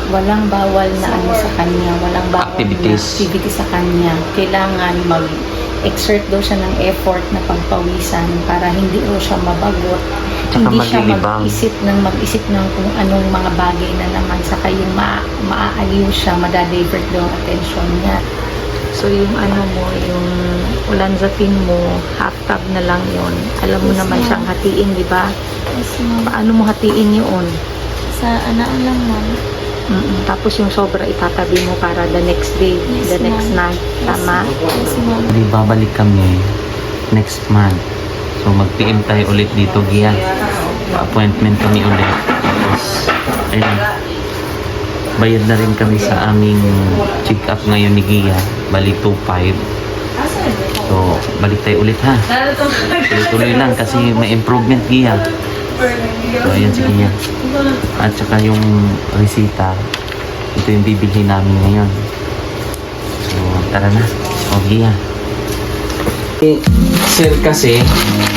walang bawal na ano sa kanya, walang bawal Activities. na activity sa kanya. Kailangan mag-exert daw siya ng effort na pagpawisan para hindi daw siya mabagot. Tsaka Hindi siya maglilibang. mag-isip ng kung anong mga bagay na naman saka yung maaaliw siya, madadivert daw ang attention niya. So yung ano mo, yung ulanzapin mo, half cup na lang yon. Alam mo Yes, naman ma'am. siyang hatiin, di ba? Yes, ma'am. Paano mo hatiin yun? Sa anaan lang, ma'am. Tapos yung sobra itatabi mo para the next day, Yes, the next ma'am. night. Tama? Yes, ma'am. Di babalik kami next month. So mag-PM tayo ulit dito, Gia. Pa-appointment kami ulit. Tapos, ayun. Bayad na rin kami sa aming check-up ngayon ni Gia. Bali 2.5. So, balik tayo ulit ha. Tuloy-tuloy lang kasi may improvement, Gia. So, ayan si Gia. At saka yung resita. Ito yung bibilhin namin ngayon. So, tara na. O, Gia. Sir kasi,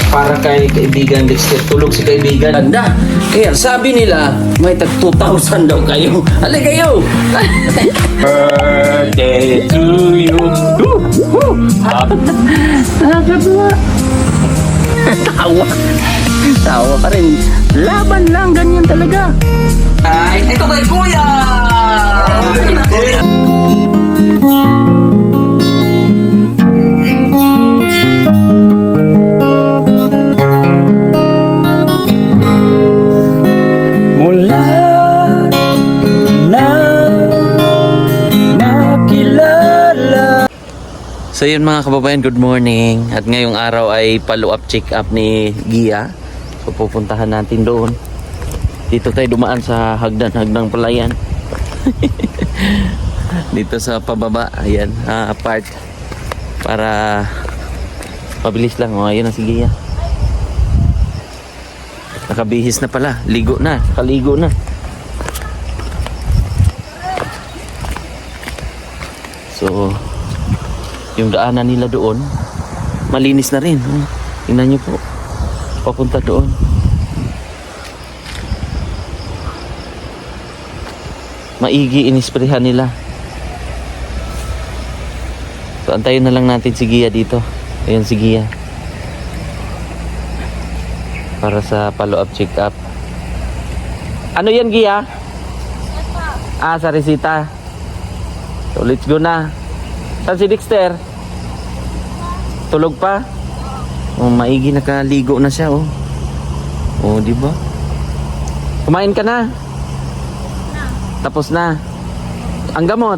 para kay kaibigan Dexter, tulog si kaibigan. Ganda. Kaya sabi nila, may tag 2,000 daw kayo. Halika kayo. Birthday to you. Nakakatuwa. Tawa. Tawa pa rin. Laban lang, ganyan talaga. Ay, ito kay Kuya! Mula na nakilala. So yun mga kababayan, good morning. At ngayong araw ay follow-up check-up ni Gia. So pupuntahan natin doon. Dito tayo dumaan sa hagdan palayan. Dito sa pababa, ayan, part. Para mabilis lang. O, ayun na si Gia. Nakabihis na pala. Ligo na. Kaligo na. So, yung daanan nila doon, malinis na rin. Tingnan nyo po. Papunta doon. Maigi inisprehan nila. So, antayin na lang natin si Gia dito. Ayan si Gia. Para sa follow-up check-up. Ano yan, Gia? Sa resita. So, let's go na. Saan si Dexter? Tulog pa? Oh, maigi nakaligo na siya, oh. Oh, di ba? Kumain ka na? Tapos na. Ang gamot?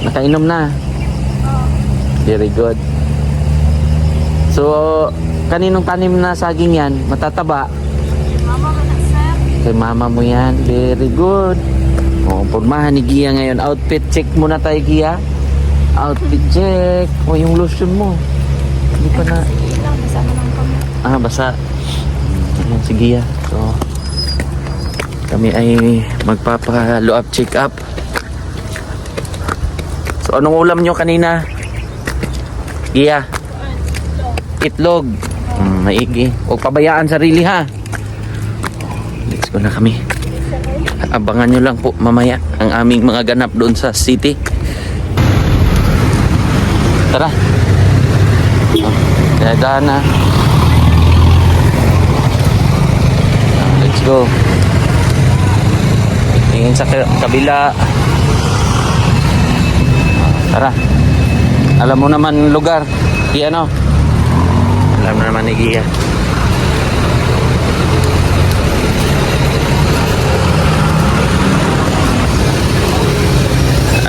Nakainom na. Very good. So, kaninong tanim na saging yan? Matataba? Kay mama mo yan. Very good. O, pormahan ni Gia ngayon. Outfit check muna tayo, Gia. Outfit check. O, yung lotion mo. Hindi pa na... basa. Ayan si Gia. So, kami ay magpapa-follow up check up. So, anong ulam nyo kanina? Gia? Itlog. Maigi. Huwag pabayaan sarili, ha? Let's go na kami. Abangan nyo lang po mamaya ang aming mga ganap doon sa city. Tara. Dahan na. Let's go. Tingin sa kabila. Tara. Alam mo naman lugar. Iya, no? Alam mo naman ni Gia.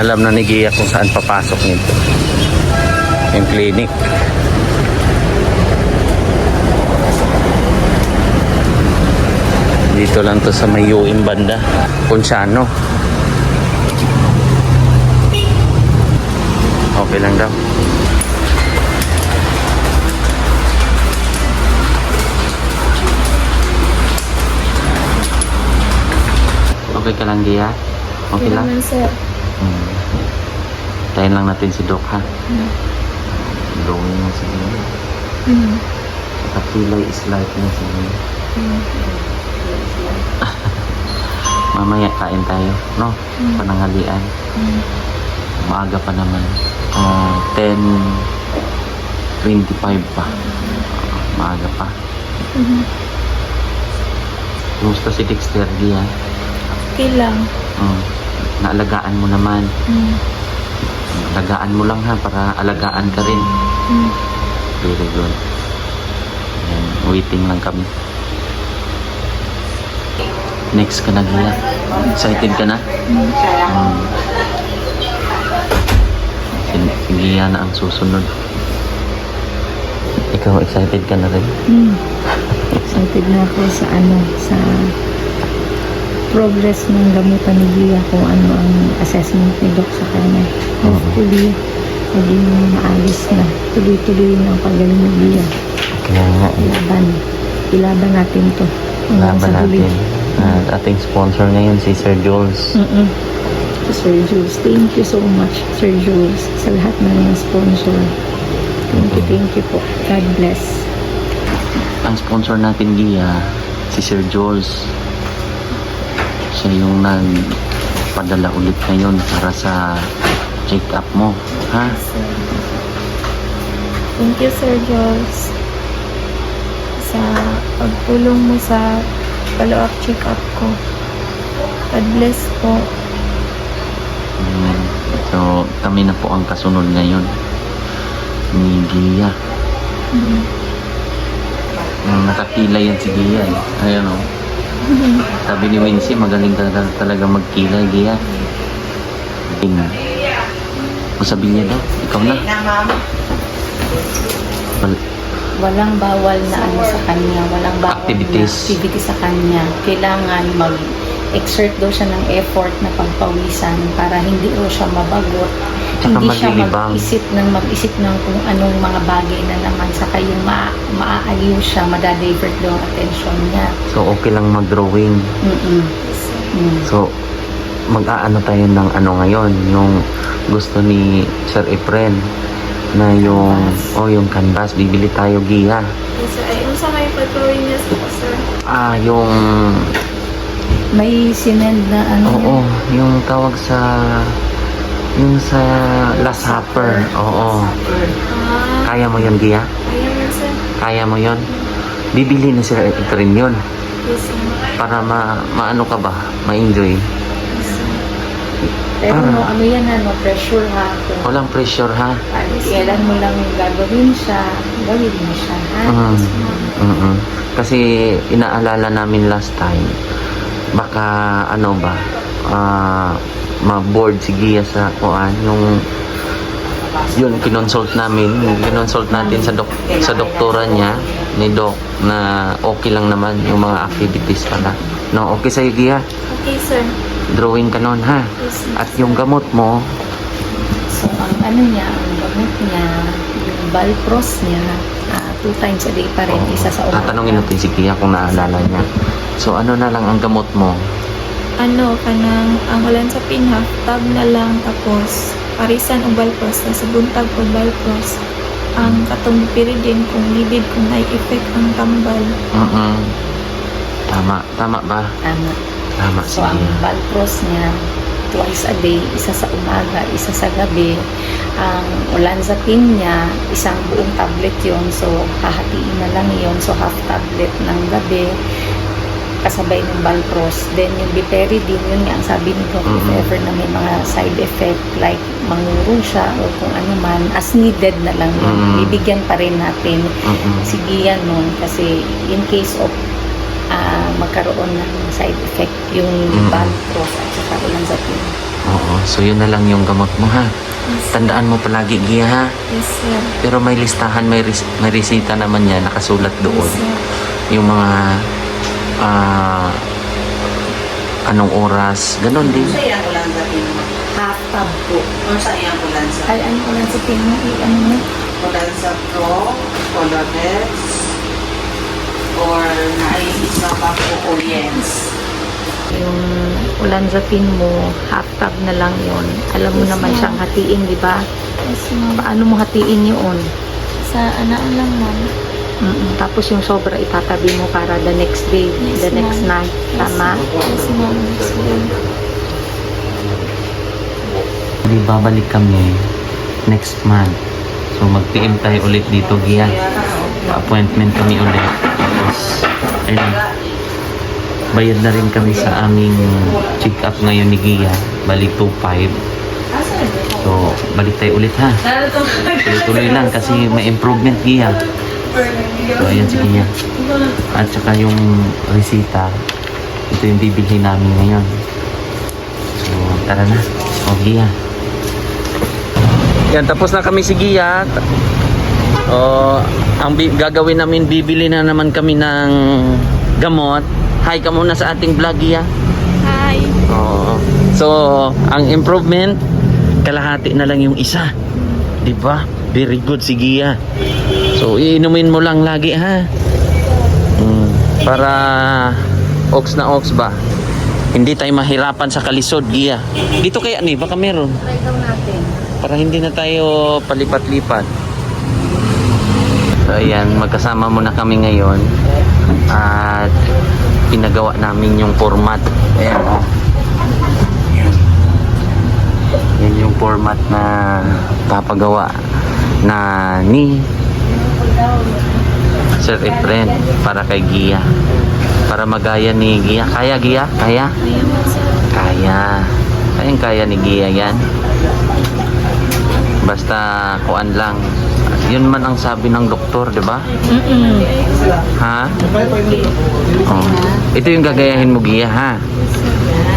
Alam na ni Gia kung saan papasok nito. Yung clinic. Dito lang to sa may UM banda. Ponciano. Okay lang daw. Okay ka lang, Gia? Okay lang? Sir. Tayin lang natin si Doc, ha? Drawing mo si Gia. Saka pilay is life niya si Gia. Mamaya kain tayo, no? Pananghalian. Maaga pa naman. 10:25 pa. Maaga pa. Kumusta si Dexter, Gia? Okay lang. Naalagaan mo naman. Alagaan mo lang ha, para alagaan ka rin. Very good. Ayan, waiting lang kami. Next ka na, Gia. Excited ka na? Si Gia na ang susunod. Ikaw, excited ka na rin? Excited na ako sa sa progress ng gamutan ni Gia, kung ano ang assessment ni Doc sa kanya. Hopefully, maging maayos na. Tuloy-tuloy na ang pagaling ni Gia. Kaya nga. Ilaban natin to. Hanggang Laban sa huli. natin. At ating sponsor ngayon, si Sir Jules. To Sir Jules, thank you so much, Sir Jules, sa lahat ng mga sponsor. Thank you po. God bless. Ang sponsor natin, Gia, si Sir Jules. Siya yung nagpadala ulit ngayon para sa check-up mo. Ha? Thank you, Sir Jules, sa pagtulong mo sa follow-up check-up ko. God bless po. So, kami na po ang kasunod ngayon ni Gia. Nakakilay yan si Gia. Ayan o. Sabi ni Wincy, magaling talaga magkilay, Gia. Ding. O sabi niya daw, ikaw na. Walang bawal na sa kanya, walang bawal Activities. na activity sa kanya. Kailangan mag-exert daw siya ng effort na pagpawisan para hindi daw siya mabagot. Tsaka Hindi siya maglilibang. mag-isip ng kung anong mga bagay na naman saka yung maaaliw siya, madadivert daw ang attention niya. So, okay lang mag-drawing. So, mag-aano tayo ng ngayon, yung gusto ni Sir Efren na yung canvas. Bibili tayo, Gia. Yes, sir. Ay, unsa may pag-drawing niya po, sir? Yung May sinend na oo, yung tawag sa Last Supper. Oo. Kaya mo yun, Gia? Ayan yan, sir. Kaya mo yun? Bibili na Sir Efren yun Yes, sir. para maano ka ba? Ma-enjoy. Pero yan no pressure ha. Kung Walang pressure, ha? kailan mo lang gagawin siya, gawin mo siya ha. Kasi inaalala namin last time, baka ma-board si Gia sa yun kinonsult natin sa doktora niya ni Doc na okay lang naman yung mga activities pala. No, okay sa'yo, Gia? Okay, sir. Drawing ka nun, ha? Yes, sir. At yung gamot mo, So ang gamot niya, yung Valpros niya, 2 times a day pa rin, isa sa umaga. tatanungin natin si Gia kung naalala niya. So ano na lang ang gamot mo? Kanang ang ulan sa pinhaf, tab na lang, tapos parisan o balpros, sa buntag o balpros. Ang katong piridin kung libid kung na-effect ang tambal. Tama ba? Tama, So ang sige. Valpros niya, twice a day, isa sa umaga, isa sa gabi. Ang olanzapine niya, isang buong tablet yon, so hahatiin na lang yon, so half tablet ng gabi kasabay ng Valpros. Then yung Biperidine, yun nga ang sabi ni Doc, if ever na may mga side effect like manguro siya o kung ano man, as needed na lang yun. Bibigyan pa rin natin si Gia nun kasi in case of magkaroon ng side effect yung Valpros at saka olanzapine. Oo, so yun na lang yung gamot mo, ha? Tandaan mo palagi, Gia, ha? Yes, sir. Pero may listahan, may resita naman yan, nakasulat doon. Yes, sir. Yung mga anong oras, ganon din. Sa iyang olanzapine mo? Half tab po. O sa iyang olanza? Ay, ano olanzapine mo? Ano mo? Olanza Pro, Colorex, or isa pa po Orients. Yung olanzapine mo, half tab na lang yon. Alam mo Yes, naman ma'am. siyang hatiin, di ba? Yes, ma'am. Paano mo hatiin yun? Sa anaan lang, ma'am. Tapos yung sobra itatabi mo para the next day, Yes, the next ma'am. night. Tama? Yes, ma'am. Yes, ma'am. Di babalik kami next month. So mag-PM tayo ulit dito, Gia. Pa-appointment kami ulit. Tapos, ayun, bayad na rin kami sa aming check-up ngayon ni Gia. Bali 2.5. So, balik tayo ulit ha. Tuloy-tuloy lang kasi may improvement, Gia. So, ayan si Gia. At saka yung resita, ito yung bibilhin namin ngayon. So, tara na. O, Gia. Yan, tapos na kami si Gia. Gagawin namin, bibili na naman kami ng gamot. Hi ka muna sa ating vlog, Gia. Hi. So, ang improvement, kalahati na lang yung isa. Di ba? Very good si Gia. So, iinumin mo lang lagi, ha? Para ox na ox ba? Hindi tayo mahirapan sa kalisod, Gia. Dito kaya ni, baka meron. Try daw natin. Para hindi na tayo palipat-lipat. So ayan, magkasama muna kami ngayon. At pinagawa namin yung format. Ayan o. Yan yung format na papagawa na ni Sir Efren para kay Gia. Para magaya ni Gia. Kaya Gia? Kaya? Ayan po, sir. Kaya. Kaya ni Gia yan. Basta kuan lang. Yun man ang sabi ng doktor, di ba? Ha? Oh. Ito yung gagayahin mo, Gia, ha?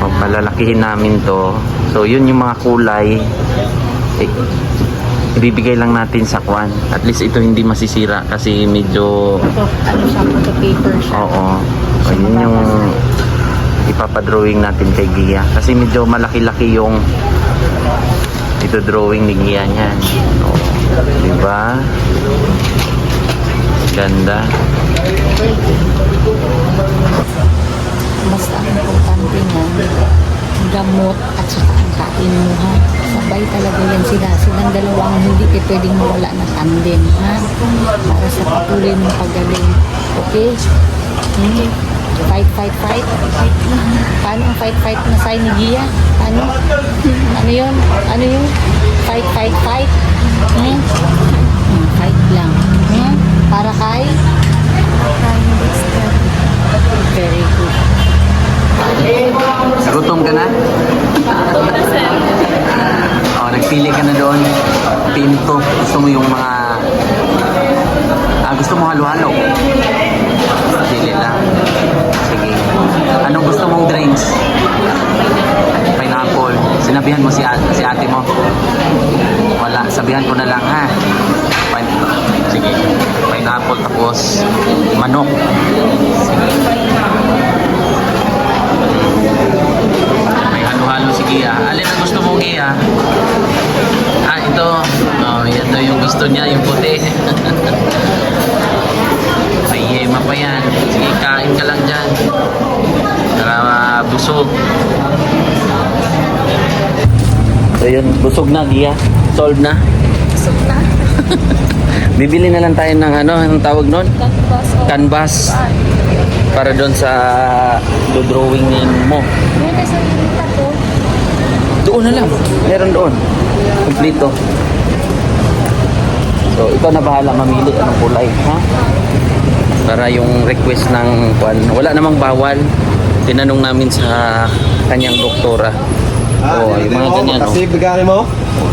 O, palalakihin namin to. So, yun yung mga kulay. Ibibigay lang natin sa kuan. At least ito hindi masisira kasi medyo... Ito, ano siya, photo paper siya. Oo. O, yun yung ipapadrawing natin kay Gia. Kasi medyo malaki-laki yung ito drawing ni Gia niyan. O, diba? Ganda. Basta ang importante niyan, gamot at saka ang kain mo, ha? Sabay talaga yan sila. Silang dalawang hindi ka pwedeng mawala na tandem, ha? Para sa patuloy mong pagaling. Okay? Fight, fight, fight. Paano ang fight, fight na sign ni Gia? Ano? Ano yun? Ano yun? Fight, fight, fight. Fight lang. Para kay? Very good. Gutom ka na? Oh, nagpili ka na doon. Pinto. Gusto mo yung mga... gusto mo halo-halo? Pili lang. Sige. Anong gusto mong drinks? Pineapple. Sinabihan mo si ate mo? Wala. Sabihan ko na lang, ha? Sige. Pineapple tapos manok. Sige. May halo-halo si Gia. Alin ang gusto mo, Gia? Ito. Ito yung gusto niya, yung puti. May yema pa yan. Sige, kain ka lang dyan. Para busog. So yun, busog na, Gia. Solved na. Busog na. Bibili na lang tayo ng anong tawag nun? Canvas. Canvas. Para doon sa drawingin mo. Meron sa kita to. Doon na lang. Meron doon. Kumplito. So, ikaw na bahala mamili anong kulay, ha? Para yung request ng wala namang bawal. Tinanong namin sa kanyang doktora. Yung mga ganyan, Kasi bigari mo?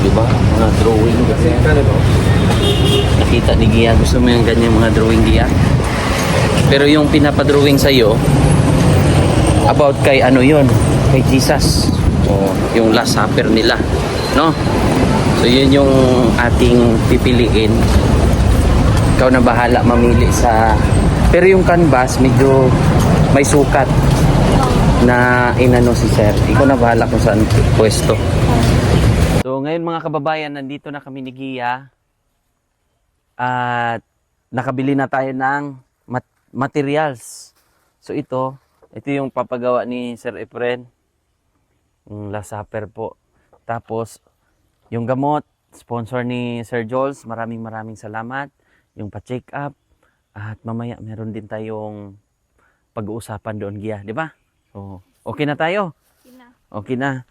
di ba? Mga drawing. Nakita ni Gia, gusto mo yung ganyan mga drawing, Gia? Pero yung pinapadrawing sa'yo, about kay yun, kay Jesus. Yung Last Supper nila. No? So yun yung ating pipiliin. Ikaw na bahala mamili sa... Pero yung canvas, medyo may sukat na inano si Sir. Ikaw na bahala kung saan pwesto. So ngayon mga kababayan, nandito na kami ni Gia. At nakabili na tayo ng materials. So ito yung papagawa ni Sir Efren. Yung Last Supper po. Tapos yung gamot, sponsor ni Sir Jules, maraming salamat. Yung pa-check up, At mamaya meron din tayong pag-uusapan doon, Gia, di ba? So, okay na tayo? Ina, Okay na.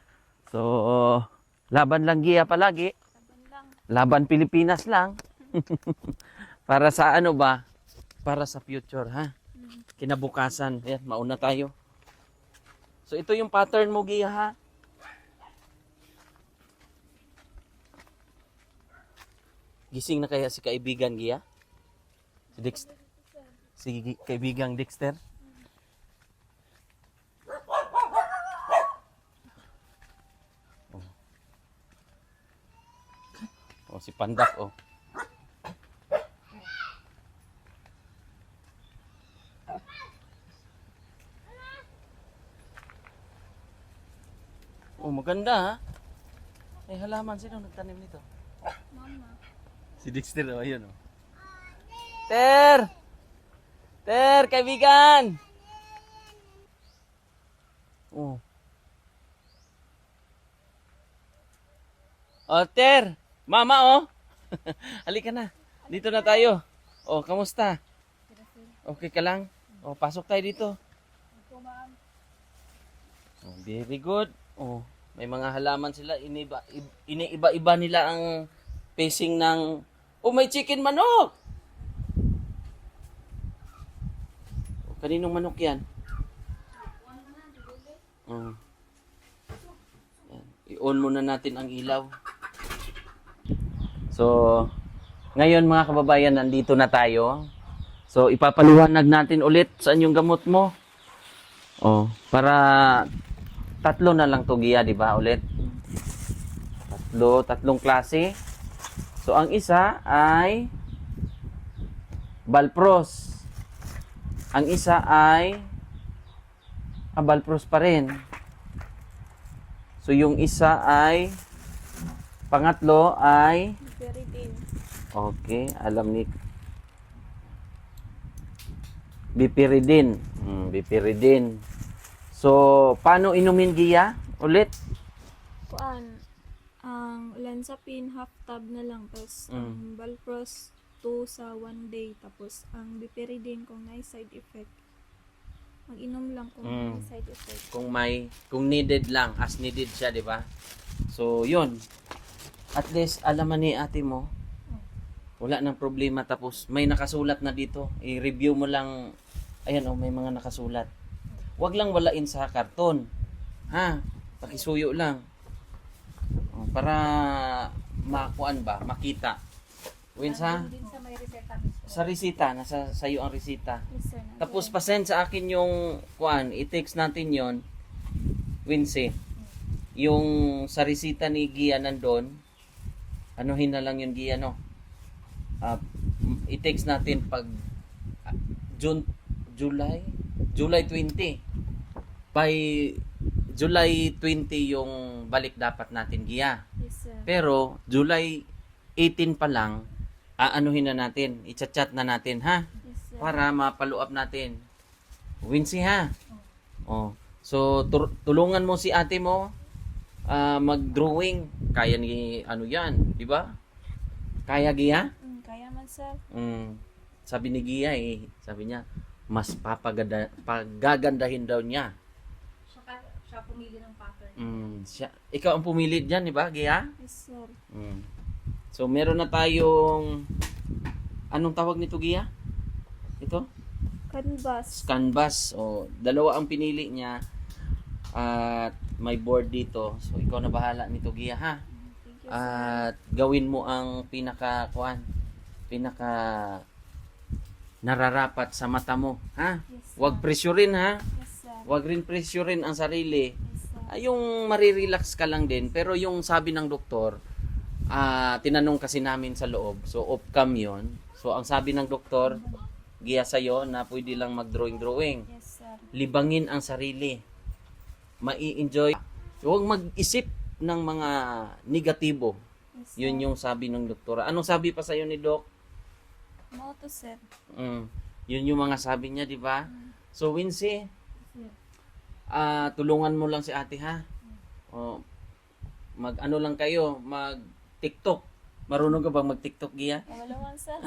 So, laban lang, Gia, palagi. taban lang. Laban Pilipinas lang. Para sa ano ba? Para sa future, ha? Kinabukasan. Ayan, mauna tayo. So, ito yung pattern mo, Gia, ha? Gising na kaya si kaibigan, Gia? Si Dexter? Si kaibigang Dexter? Oh, si Pandak, oh. Oh, maganda, ha? May halaman. Sino nagtanim nito? Mama. Si Dexter, oh, ayun, oh. Ter! Ter, kaibigan! Oh. Oh, Ter! Mama, oh! Halika na. Dito na tayo. Oh, kamusta? Okay ka lang? Oh, pasok tayo dito. Oh, very good. Oh, may mga halaman sila. Iniiba-iba nila ang pacing ng... Oh, may chicken manok! Oh, kaninong manok yan? Oh. Yan. I-on muna natin ang ilaw. So, ngayon mga kababayan, nandito na tayo. So, ipapaliwanag natin ulit saan yung gamot mo. Oh, para tatlo na lang to, Gia, di ba? Ulit. Tatlong klase. So, ang isa ay Balpros. Ang isa ay Balpros pa rin. So, yung isa ay pangatlo ay Piperidine. okay, alam ni Bipiridin. Bipiridin. So, paano inumin, Gia? Ulit? Kuan, ang Olanzapine half tab na lang. Tapos ang Balpros 2 sa 1 day. Tapos ang Piperidine kung may side effect. Mag-inom lang kung may side effect. Kung needed lang, as needed siya, di ba? So, yun. At least, alaman ni ate mo, wala nang problema. Tapos, may nakasulat na dito. I-review mo lang. Ayan, oh, may mga nakasulat. Huwag lang walain sa karton. Ha? Pakisuyo lang. Oh, para makuan ba? Makita. Wins, ha? Din sa may reseta mismo. Sa resita. Nasa sayo ang resita. Yes, sir. Tapos, pasend sa akin yung kuan. I-text natin yon Winse. Yung sa resita ni Gia nandun, anuhin na lang yung Gia, no? I-text natin pag July 20. By July 20 yung balik dapat natin, Gia. Yes, sir. Pero July 18 pa lang, aanuhin na natin, i-chat na natin, ha? Yes, sir. Para ma-follow up natin. Wincy, ha? Oh. So, tulungan mo si ate mo mag-drawing. Kaya ni, ano yan, di ba? Kaya, Gia? Kaya man, sir. Sabi ni Gia, sabi niya, mas pagagandahin daw niya. Siya pumili ng pattern. Ikaw ang pumili dyan, di ba, Gia? Yes, sir. So, meron na tayong, anong tawag nito, Gia? Ito? Canvas. Canvas. O, dalawa ang pinili niya. At may board dito. So, ikaw na bahala nito, Gia, ha? Thank you, sir. At gawin mo ang pinaka nararapat sa mata mo, ha? Yes, sir. Huwag pressurein, ha? Yes, sir. Huwag rin pressurein ang sarili. Yes, sir. Yung marirelax ka lang din. Pero yung sabi ng doktor, tinanong kasi namin sa loob. So, off-cam yun. So, ang sabi ng doktor, Gia sa'yo na pwede lang mag-drawing. Yes, sir. Libangin ang sarili. Mai-enjoy. Huwag mag-isip ng mga negatibo. Yes, sir. Yun yung sabi ng doktora. Anong sabi pa sa'yo ni Doc? Mo to, sir. Yun yung mga sabi niya, di ba? So, Wincy, Yes. tulungan mo lang si ate, ha? O, mag-ano lang kayo, mag-TikTok. Marunong ka bang mag-TikTok, Gia? Wala man, sir.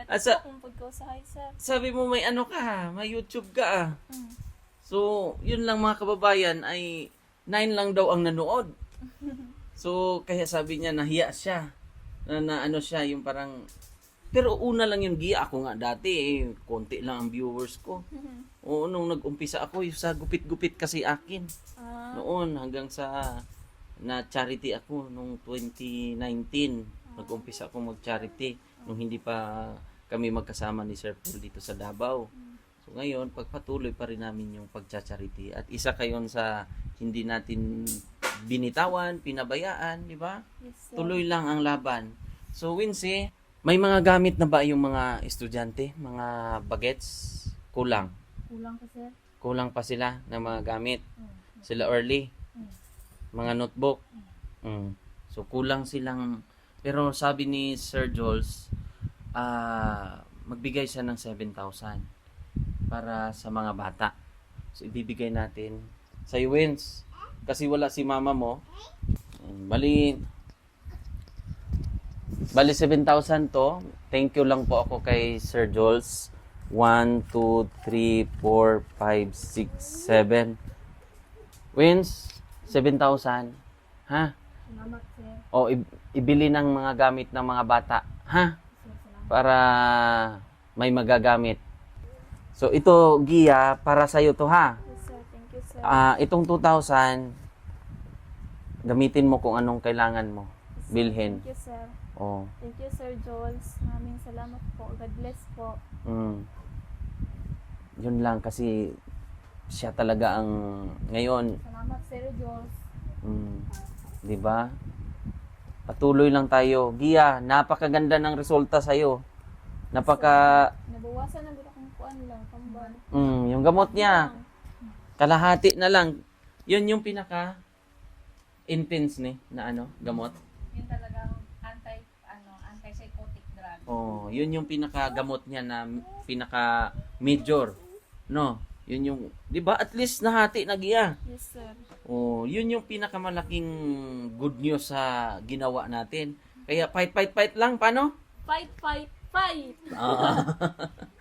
Asa- Nagatiktok kung pag ko sa hi, sir. Sabi mo may ano ka, may YouTube ka ah. Mm. So, yun lang mga kababayan ay 9 lang daw ang nanood. So, kaya sabi niya nahiya siya. Na ano siya, yung parang pero una lang yung Gia. Ako nga dati konti lang ang viewers ko. Oo, nung nag-umpisa ako, yung sa gupit-gupit kasi akin. Ah, Noon hanggang sa na charity ako nung 2019. Nag-umpisa ako mag-charity nung hindi pa kami magkasama ni Sir Paul dito sa Davao. So ngayon, pagpatuloy pa rin namin yung pagcha-charity at isa kayon sa hindi natin binitawan, pinabayaan, di ba? yes, sir. Tuloy lang ang laban. So Wincy, may mga gamit na ba yung mga estudyante, mga bagets? Kulang. Kulang ko, sir. Kulang pa sila ng mga gamit. Sila early. Mga notebook. So kulang silang, pero sabi ni Sir Jules, magbigay siya ng 7,000 para sa mga bata. So ibibigay natin sa Wins kasi wala si mama mo. Bali 7,000 to. Thank you lang po ako kay Sir Jules. 1, 2, 3, 4, 5, 6, 7. Wins, 7,000. Ha? Salamat, sir. O ibili ng mga gamit ng mga bata. Ha? Para may magagamit. So ito, Gia, para sa'yo to ha. Yes, sir. Thank you, sir. Itong 2,000, gamitin mo kung anong kailangan mo. Bilhin. Thank you, sir. Oh. Thank you, Sir Jules. Maraming salamat po. God bless po. Yun lang kasi siya talaga ang ngayon, Salamat, Sir Jules. 'di ba? Patuloy lang tayo. Gia, napakaganda ng resulta sa iyo. Nabawasan na gud akong kuan lang, pamban. Yung gamot niya, kalahati na lang. Yun yung pinaka intense ni na gamot. Yun talagang anti-psychotic drug. Oh, yun yung pinaka-gamot niya na pinaka-major. No, yun yung, 'di ba? At least nahati na Gia. Yes, sir. Oh, yun yung pinakamalaking good news sa ginawa natin. Kaya fight lang, paano? Fight!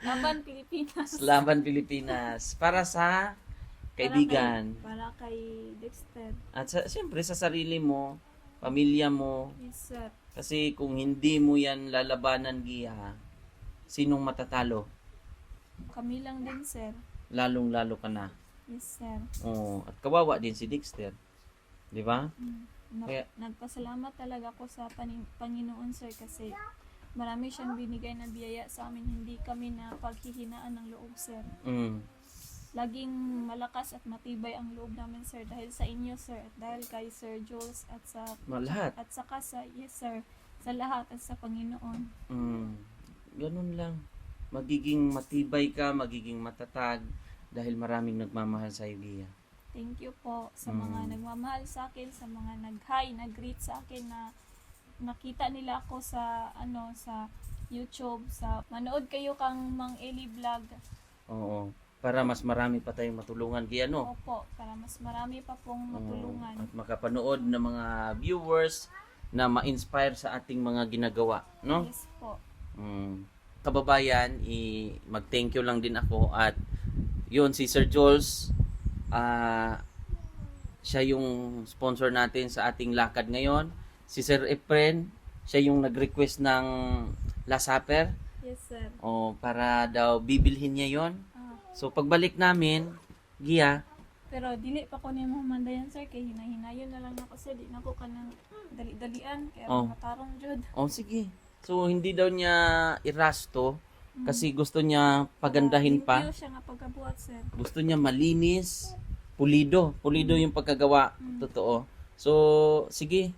Laban Pilipinas. Laban Pilipinas para sa kaibigan. Para kay Dexter. At siyempre sa sarili mo, pamilya mo. Yes, sir. Kasi kung hindi mo yan lalabanan, Gia, sinong matatalo? Kami lang din, sir. Lalong-lalo ka na. Yes, sir. Oh, at kawawa din si Dexter. 'Di ba? Kaya- Nagpasalamat talaga ako sa Panginoon, sir, kasi marami siyang binigay na biyaya sa amin. Hindi kami na paghihinaan ng loob, sir. Laging malakas at matibay ang loob namin, sir, dahil sa inyo, sir, at dahil kay Sir Jules at Lahat. saka sa, yes, sir, sa lahat at sa Panginoon. Ganun lang. Magiging matibay ka, magiging matatag dahil maraming nagmamahal sa iyo, Gia. Thank you po sa mga nagmamahal sa akin, sa mga nag-hi, nag-greet sa akin na nakita nila ako sa sa YouTube, sa manood kayo kang Mang Eli Vlog. Oo. Para mas marami pa tayong matulungan, Gia, no? Opo, para mas marami pa pong matulungan. At makapanood ng mga viewers na ma-inspire sa ating mga ginagawa, no? Yes po. Kababayan, mag-thank you lang din ako at yun si Sir Jules, siya yung sponsor natin sa ating lakad ngayon. Si Sir Efren, siya yung nag-request ng Last Supper. Yes, sir. Para daw bibilhin niya yon. So pagbalik namin, Gia, Pero dili pa ko ni mo mandayan, sir, kay hinahinayon na lang ako, sir. Di na ko kanang dali-dalian, kaya matarong jud. sige. So hindi daw niya irasto kasi gusto niya pagandahin pa. Limpyo siya nga pagkabuhat, sir. Gusto niya malinis, pulido yung pagkagawa. Totoo. So sige,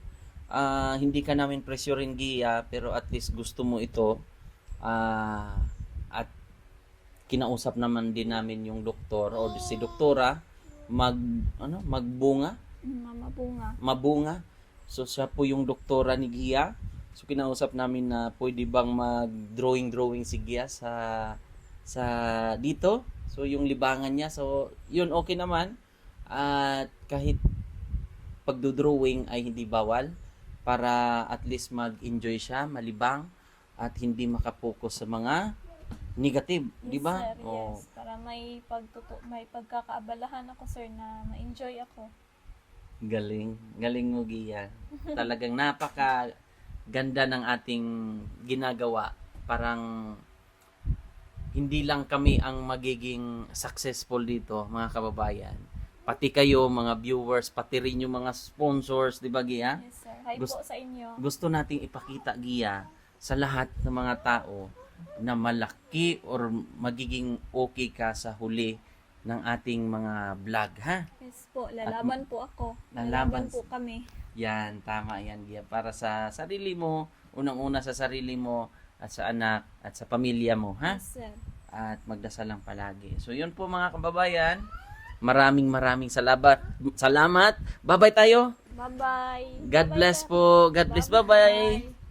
hindi ka namin pressurein, Gia, pero at least gusto mo ito. At kinausap naman din namin yung doktor o si doktora magbunga, mabunga. So siya po yung doktora ni Gia. So kinausap namin na pwede bang mag-drawing si Gia sa dito. So yung libangan niya. So yun okay naman. At kahit pagdo-drawing ay hindi bawal. para at least mag-enjoy siya, malibang, at hindi makapokus sa mga negative, di ba? Yes, sir, Oh, yes. Para may pagkakaabalahan ako, sir, na ma-enjoy ako. galing. Galing mo, Gia. Talagang napaka ganda ng ating ginagawa. Parang hindi lang kami ang magiging successful dito, mga kababayan. Pati kayo, mga viewers, pati rin yung mga sponsors, di ba, Gia? Yes, sir. Hi Gusto- po sa inyo. Gusto nating ipakita, Gia, sa lahat ng mga tao na malaki or magiging okay ka sa huli ng ating mga vlog, ha? Yes po, lalaban po ako. Lalaban Lalaban po kami. Yan, tama yan, Gia. Para sa sarili mo, unang-una sa sarili mo, at sa anak, at sa pamilya mo, ha? Yes, sir. At magdasal lang palagi. So, yun po mga kababayan. Maraming salamat. Salamat. Bye-bye tayo. Bye-bye. God Bye-bye, bless sir. po. God bless. Bye-bye.